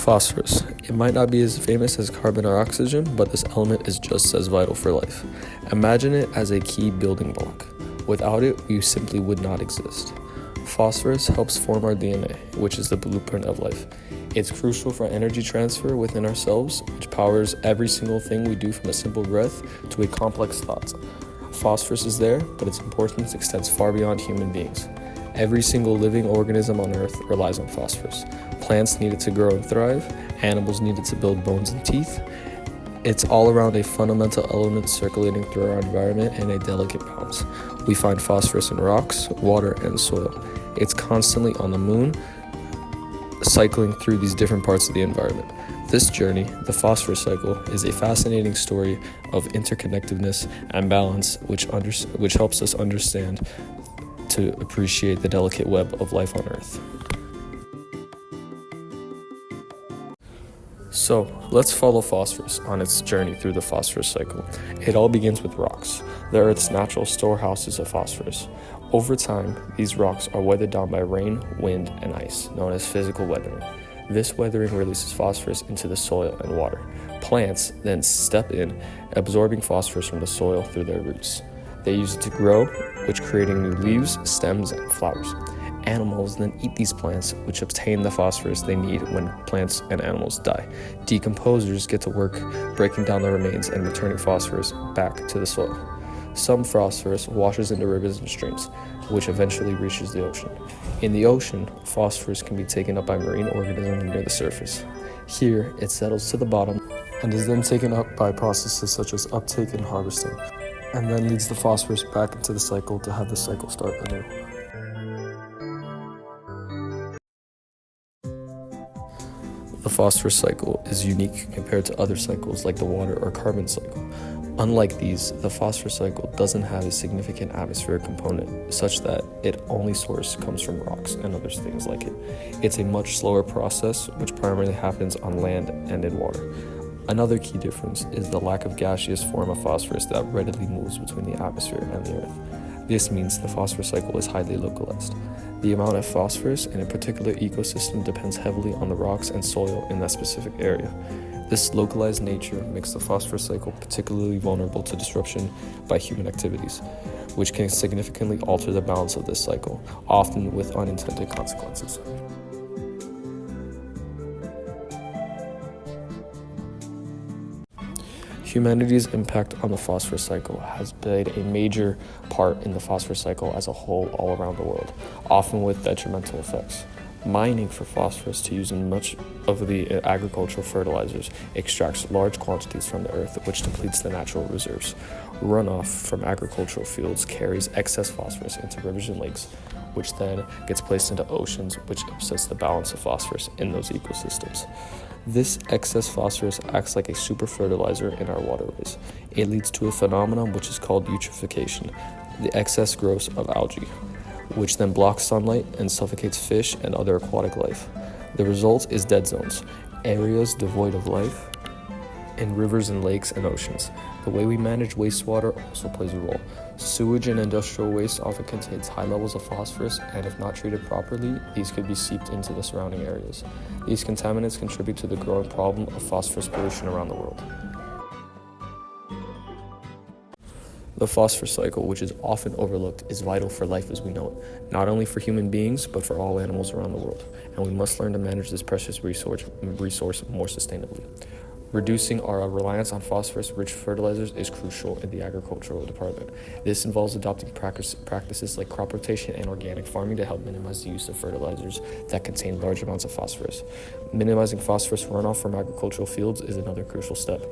Phosphorus. It might not be as famous as carbon or oxygen, but this element is just as vital for life. Imagine it as a key building block. Without it, we simply would not exist. Phosphorus helps form our DNA, which is the blueprint of life. It's crucial for energy transfer within ourselves, which powers every single thing we do from a simple breath to a complex thought. Phosphorus is there, but its importance extends far beyond human beings. Every single living organism on Earth relies on phosphorus. Plants need it to grow and thrive, animals need it to build bones and teeth. It's all around a fundamental element circulating through our environment in a delicate balance. We find phosphorus in rocks, water, and soil. It's constantly on the moon, cycling through these different parts of the environment. This journey, the phosphorus cycle, is a fascinating story of interconnectedness and balance, which helps us understand to appreciate the delicate web of life on Earth. So, let's follow phosphorus on its journey through the phosphorus cycle. It all begins with rocks, the Earth's natural storehouses of phosphorus. Over time, these rocks are weathered down by rain, wind, and ice, known as physical weathering. This weathering releases phosphorus into the soil and water. Plants then step in, absorbing phosphorus from the soil through their roots. They use it to grow, which creating new leaves, stems, and flowers. Animals then eat these plants, which obtain the phosphorus they need when plants and animals die. Decomposers get to work breaking down the remains and returning phosphorus back to the soil. Some phosphorus washes into rivers and streams, which eventually reaches the ocean. In the ocean, phosphorus can be taken up by marine organisms near the surface. Here, it settles to the bottom and is then taken up by processes such as uptake and harvesting, and then leads the phosphorus back into the cycle to have the cycle start anew. The phosphorus cycle is unique compared to other cycles like the water or carbon cycle. Unlike these, the phosphorus cycle doesn't have a significant atmospheric component, such that its only source comes from rocks and other things like it. It's a much slower process, which primarily happens on land and in water. Another key difference is the lack of gaseous form of phosphorus that readily moves between the atmosphere and the Earth. This means the phosphorus cycle is highly localized. The amount of phosphorus in a particular ecosystem depends heavily on the rocks and soil in that specific area. This localized nature makes the phosphorus cycle particularly vulnerable to disruption by human activities, which can significantly alter the balance of this cycle, often with unintended consequences. Humanity's impact on the phosphorus cycle has played a major part in the phosphorus cycle as a whole all around the world, often with detrimental effects. Mining for phosphorus to use in much of the agricultural fertilizers extracts large quantities from the earth, which depletes the natural reserves. Runoff from agricultural fields carries excess phosphorus into rivers and lakes, which then gets placed into oceans, which upsets the balance of phosphorus in those ecosystems. This excess phosphorus acts like a super fertilizer in our waterways. It leads to a phenomenon which is called eutrophication, the excess growth of algae, which then blocks sunlight and suffocates fish and other aquatic life. The result is dead zones, areas devoid of life in rivers and lakes and oceans. The way we manage wastewater also plays a role. Sewage and industrial waste often contains high levels of phosphorus, and if not treated properly, these could be seeped into the surrounding areas. These contaminants contribute to the growing problem of phosphorus pollution around the world. The phosphorus cycle, which is often overlooked, is vital for life as we know it, not only for human beings, but for all animals around the world, and we must learn to manage this precious resource more sustainably. Reducing our reliance on phosphorus-rich fertilizers is crucial in the agricultural department. This involves adopting practices like crop rotation and organic farming to help minimize the use of fertilizers that contain large amounts of phosphorus. Minimizing phosphorus runoff from agricultural fields is another crucial step.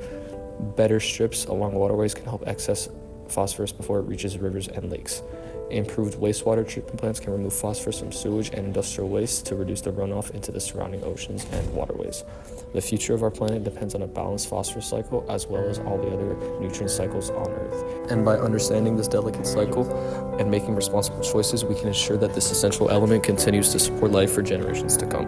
Better strips along waterways can help excess phosphorus before it reaches rivers and lakes. Improved wastewater treatment plants can remove phosphorus from sewage and industrial waste to reduce the runoff into the surrounding oceans and waterways. The future of our planet depends on a balanced phosphorus cycle as well as all the other nutrient cycles on Earth. And by understanding this delicate cycle and making responsible choices, we can ensure that this essential element continues to support life for generations to come.